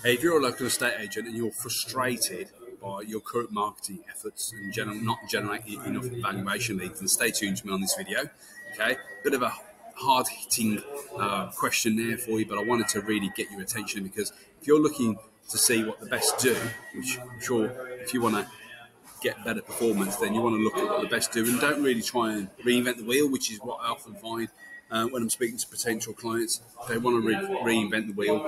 If you're a local estate agent and you're frustrated by your current marketing efforts and not generating enough valuation leads, then stay tuned to me on this video. Okay, bit of a hard-hitting question there for you, but I wanted to really get your attention because if you're looking to see what the best do, which I'm sure if you want to get better performance, then you want to look at what the best do and don't really try and reinvent the wheel, which is what I often find when I'm speaking to potential clients. They want to reinvent the wheel,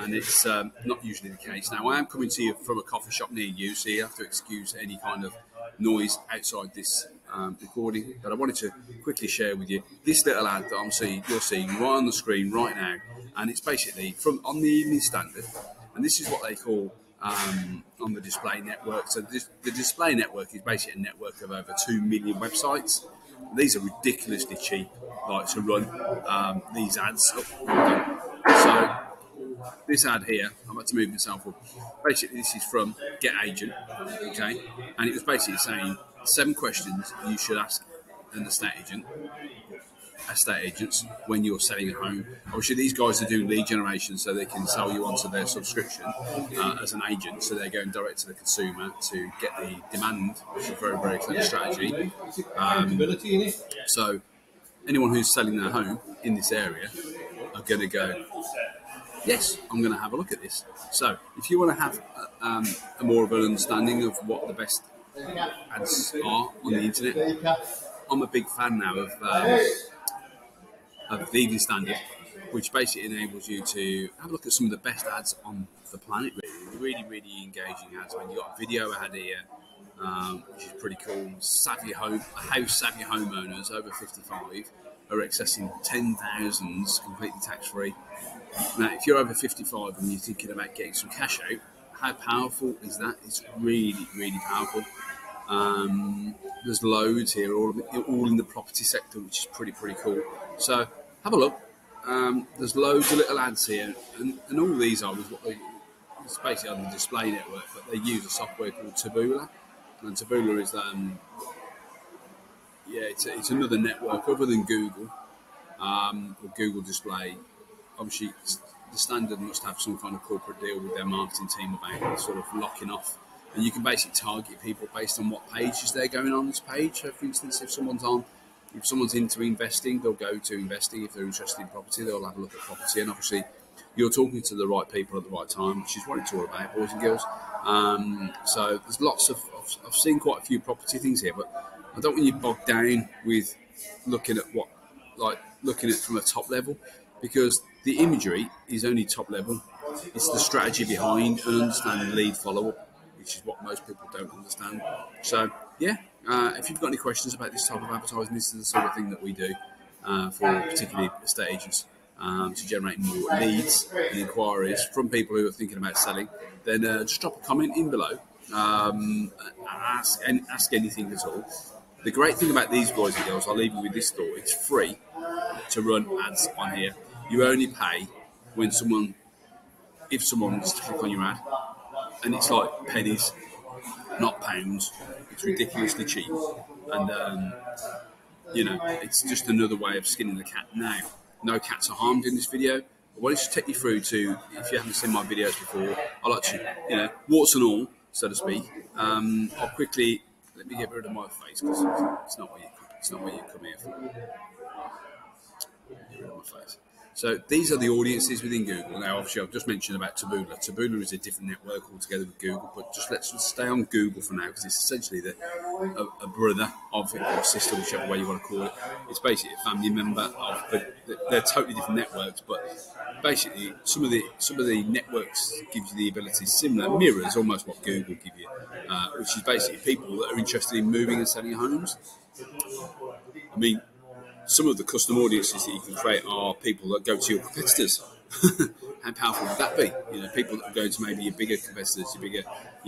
and it's not usually the case. Now, I am coming to you from a coffee shop near you, so you have to excuse any kind of noise outside this recording, but I wanted to quickly share with you this little ad that you're seeing right on the screen right now, and it's basically on the Evening Standard, and this is what they call on the display network. So the display network is basically a network of over 2 million websites. These are ridiculously cheap, to run these ads. So this ad here, I'm about to move myself up. Basically, this is from Get Agent, okay, and it was basically saying 7 questions you should ask an estate agents when you're selling a home. Obviously, these guys are doing lead generation so they can sell you onto their subscription as an agent. So they're going direct to the consumer to get the demand, which is a very, very clever strategy. So anyone who's selling their home in this area are going to go, yes, I'm going to have a look at this. So if you want to have a more of an understanding of what the best ads are on the internet, I'm a big fan now of the Evening Standard, which basically enables you to have a look at some of the best ads on the planet. Really, really engaging ads. I mean, you've got a video ad here, which is pretty cool. House savvy homeowners over 55 are accessing 10,000s completely tax-free. Now, if you're over 55 and you're thinking about getting some cash out, how powerful is that? It's really, really powerful. There's loads here, all in the property sector, which is pretty cool. So have a look. There's loads of little ads here, and all these are with it's basically on the display network, but they use a software called Taboola, and Taboola is it's another network other than Google or Google Display. Obviously, the Standard must have some kind of corporate deal with their marketing team about sort of locking off. And you can basically target people based on what pages they're going on this page. So, for instance, if someone's into investing, they'll go to investing. If they're interested in property, they'll have a look at property. And obviously, you're talking to the right people at the right time, which is what it's all about, boys and girls. So there's lots of. I've seen quite a few property things here, but I don't want you bogged down with looking at looking at it from a top level, because the imagery is only top level. It's the strategy behind and understanding lead follow-up, which is what most people don't understand. So, if you've got any questions about this type of advertising, this is the sort of thing that we do for particularly estate agents to generate more leads and inquiries from people who are thinking about selling. Then just drop a comment in below, ask anything at all. The great thing about these boys and girls, I'll leave you with this thought: it's free to run ads on here. You only pay when if someone wants to click on your ad. And it's like pennies, not pounds. It's ridiculously cheap. And, it's just another way of skinning the cat. Now, no cats are harmed in this video. I wanted to take you through to, if you haven't seen my videos before, I'll actually, warts and all, so to speak. I'll quickly, let me get rid of my face because it's not what you come here for. Get rid of my face. So these are the audiences within Google. Now, obviously, I've just mentioned about Taboola. Taboola is a different network altogether with Google, but let's stay on Google for now because it's essentially a brother of it, or sister, whichever way you want to call it. It's basically a family member of, but they're totally different networks. But basically, some of the networks give you the ability similar mirrors, almost what Google give you, which is basically people that are interested in moving and selling homes. I mean, some of the custom audiences that you can create are people that go to your competitors. How powerful would that be? People that are going to maybe your bigger competitors, your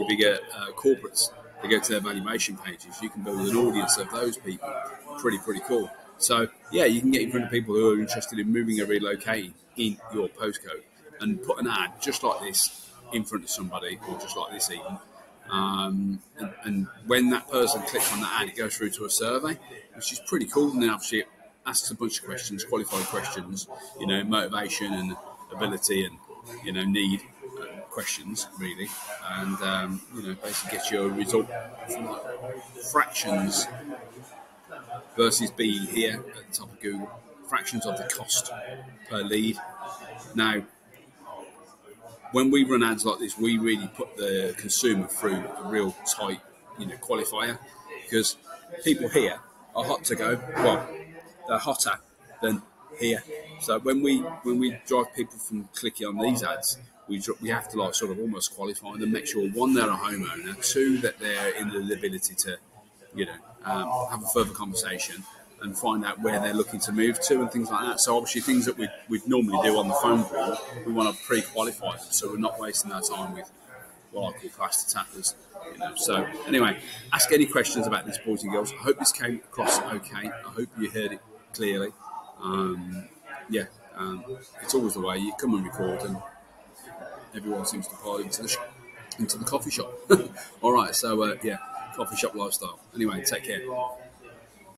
bigger corporates. They go to their valuation pages. You can build an audience of those people. Pretty cool. So, you can get in front of people who are interested in moving or relocating in your postcode and put an ad just like this in front of somebody, or just like this even. And when that person clicks on that ad, it goes through to a survey, which is pretty cool. And then obviously it asks a bunch of questions, qualified questions, motivation and ability and, need questions really, and basically get you a result from like fractions versus being here at the top of Google, fractions of the cost per lead. Now, when we run ads like this, we really put the consumer through a real tight, qualifier, because people here are hot to go. Well, they're hotter than here. So when we drive people from clicking on these ads, we have to like sort of almost qualify them, make sure one, they're a homeowner, two, that they're in the ability to have a further conversation and find out where they're looking to move to and things like that. So obviously things that we'd normally do on the phone call, we want to pre-qualify them so we're not wasting our time with what I call fast attackers. So anyway, ask any questions about this, boys and girls. I hope this came across okay. I hope you heard it clearly. It's always the way you come and record and everyone seems to pile into the coffee shop. All right, so coffee shop lifestyle. Anyway, take care.